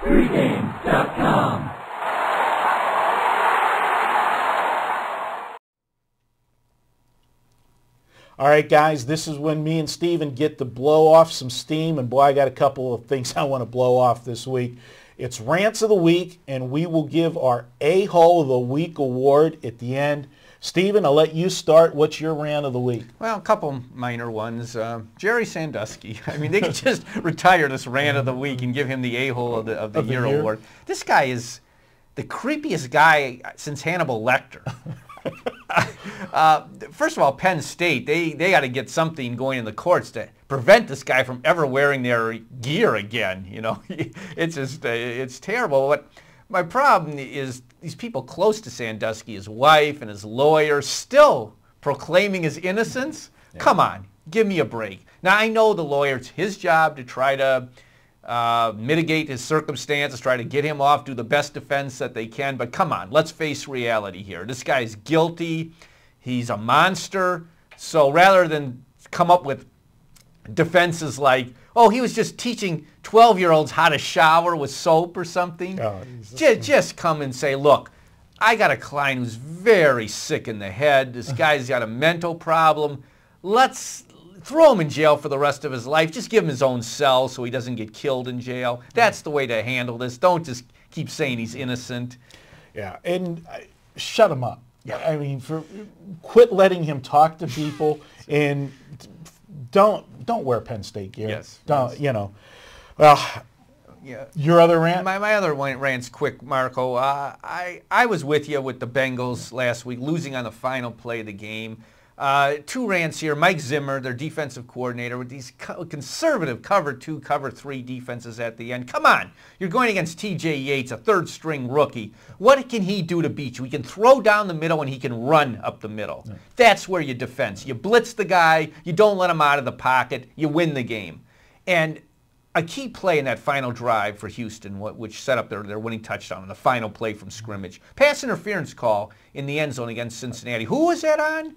Pregame.com. All right, guys, this is when me and Steven get to blow off some steam, and boy, I got a couple of things I want to blow off this week. It's Rants of the Week, and we will give our A-Hole of the Week award at the end. Steven, I'll let you start. What's your rant of the week? Well, a couple minor ones. Jerry Sandusky. I mean, they could just retire this rant of the week and give him the A-Hole of the year award. This guy is the creepiest guy since Hannibal Lecter. First of all, Penn State, they got to get something going in the courts to prevent this guy from ever wearing their gear again. You know, it's just it's terrible. But my problem is these people close to Sandusky, his wife and his lawyer, still proclaiming his innocence. Yeah. Come on, give me a break. Now I know the lawyer; it's his job to try to mitigate his circumstances, try to get him off, do the best defense that they can. But come on, let's face reality here. This guy's guilty. He's a monster. So rather than come up with defenses like, oh, he was just teaching 12-year-olds how to shower with soap or something, just come and say, look, I got a client who's very sick in the head. This guy's got a mental problem. Let's throw him in jail for the rest of his life. Just give him his own cell so he doesn't get killed in jail. That's the way to handle this. Don't just keep saying he's innocent. Yeah, and shut him up. Yeah. I mean, quit letting him talk to people, and don't wear Penn State gear. Yes. Don't, you know. Well, yeah. Your other rant? My other rant's quick, Marco. I was with you with the Bengals last week, losing on the final play of the game. Two rants here. Mike Zimmer, their defensive coordinator, with these conservative cover 2, cover 3 defenses at the end. Come on. You're going against T.J. Yates, a third-string rookie. What can he do to beat you? He can throw down the middle and he can run up the middle. Yeah. That's where you defense. You blitz the guy. You don't let him out of the pocket. You win the game. And a key play in that final drive for Houston, which set up their winning touchdown on the final play from scrimmage. Pass interference call in the end zone against Cincinnati. Who was that on?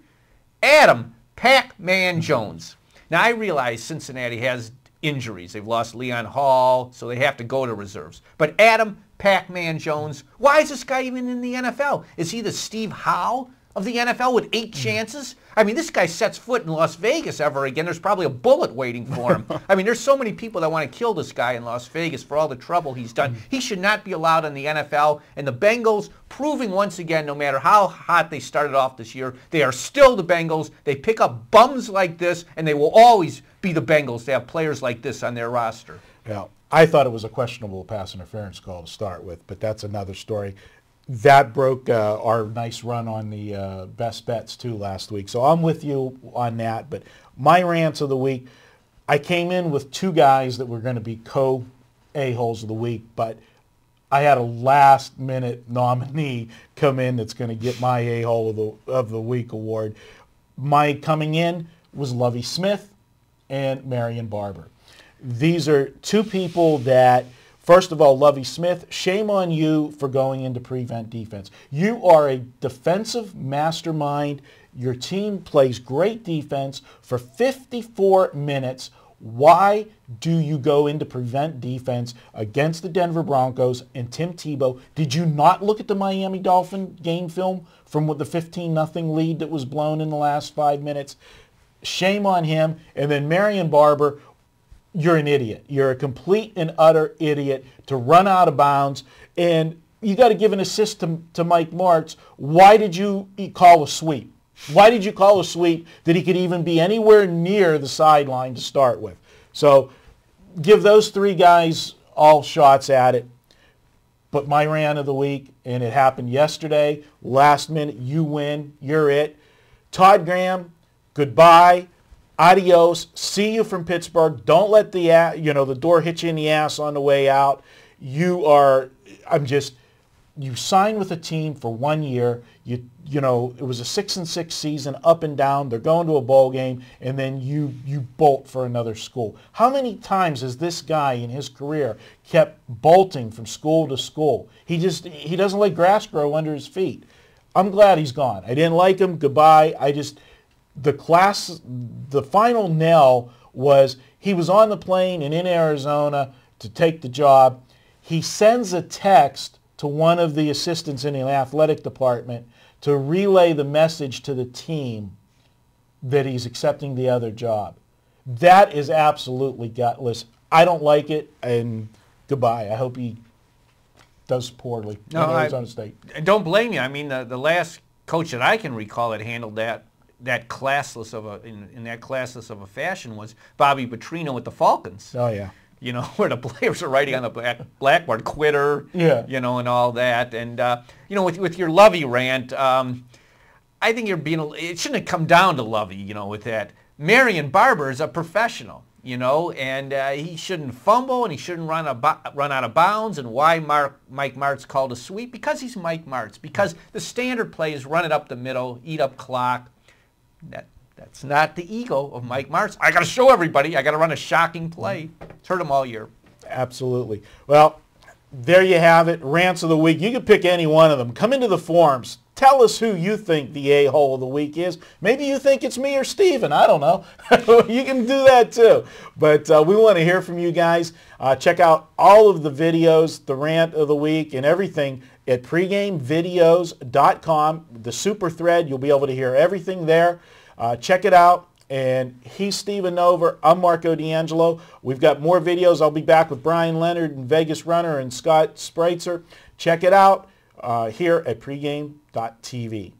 Adam Pac-Man Jones. Now, I realize Cincinnati has injuries. They've lost Leon Hall, so they have to go to reserves. But Adam Pac-Man Jones, why is this guy even in the NFL? Is he the Steve Howe of the NFL with 8 chances? I mean, this guy sets foot in Las Vegas ever again. There's probably a bullet waiting for him. I mean, there's so many people that want to kill this guy in Las Vegas for all the trouble he's done. He should not be allowed in the NFL. And the Bengals proving once again, no matter how hot they started off this year, they are still the Bengals. They pick up bums like this, and they will always be the Bengals. They have players like this on their roster. Yeah, I thought it was a questionable pass interference call to start with, but that's another story. That broke our nice run on the best bets, too, last week. So I'm with you on that. But my rants of the week, I came in with 2 guys that were going to be co-A-holes of the week, but I had a last-minute nominee come in that's going to get my A-hole of the week award. My coming in was Lovie Smith and Marion Barber. These are 2 people that... First of all, Lovie Smith, shame on you for going into prevent defense. You are a defensive mastermind. Your team plays great defense for 54 minutes. Why do you go into prevent defense against the Denver Broncos and Tim Tebow? Did you not look at the Miami Dolphin game film from the 15-0 lead that was blown in the last 5 minutes? Shame on him. And then Marion Barber, you're an idiot. You're a complete and utter idiot to run out of bounds. And you got to give an assist to Mike Martz. Why did you call a sweep? Why did you call a sweep that he could even be anywhere near the sideline to start with? So give those 3 guys all shots at it. But my rant of the week, and it happened yesterday, last minute, you win, you're it. Todd Graham, goodbye. Adios. See you from Pittsburgh. Don't let the door hit you in the ass on the way out. You signed with a team for 1 year. It was a 6-6 season, up and down. They're going to a bowl game, and then you bolt for another school. How many times has this guy in his career kept bolting from school to school? He doesn't let grass grow under his feet. I'm glad he's gone. I didn't like him. Goodbye. The final nail was he was on the plane and in Arizona to take the job. He sends a text to one of the assistants in the athletic department to relay the message to the team that he's accepting the other job. That is absolutely gutless. I don't like it, and goodbye. I hope he does poorly in Arizona State. Don't blame you. I mean, the last coach that I can recall that handled that classless of in that classless of a fashion was Bobby Petrino with the Falcons. Oh yeah. You know, where the players are writing on the blackboard, quitter, yeah. You know, and all that. And, you know, with your Lovey rant, I think it shouldn't have come down to Lovey, you know, with that. Marion Barber is a professional, you know, and he shouldn't fumble and he shouldn't run out of bounds. And why Mike Martz called a sweep? Because he's Mike Martz. Because the standard play is run it up the middle, eat up clock. That's not the ego of Mike Martz. I got to show everybody. I got to run a shocking play. It's hurt him all year. Absolutely. Well, there you have it. Rants of the week. You can pick any one of them. Come into the forums. Tell us who you think the a-hole of the week is. Maybe you think it's me or Steven. I don't know. You can do that too. But we want to hear from you guys. Check out all of the videos, the rant of the week, and everything at pregamevideos.com. The super thread, you'll be able to hear everything there. Check it out. And he's Steven Nover. I'm Marco D'Angelo. We've got more videos. I'll be back with Brian Leonard and Vegas Runner and Scott Spreitzer. Check it out here at pregame.tv.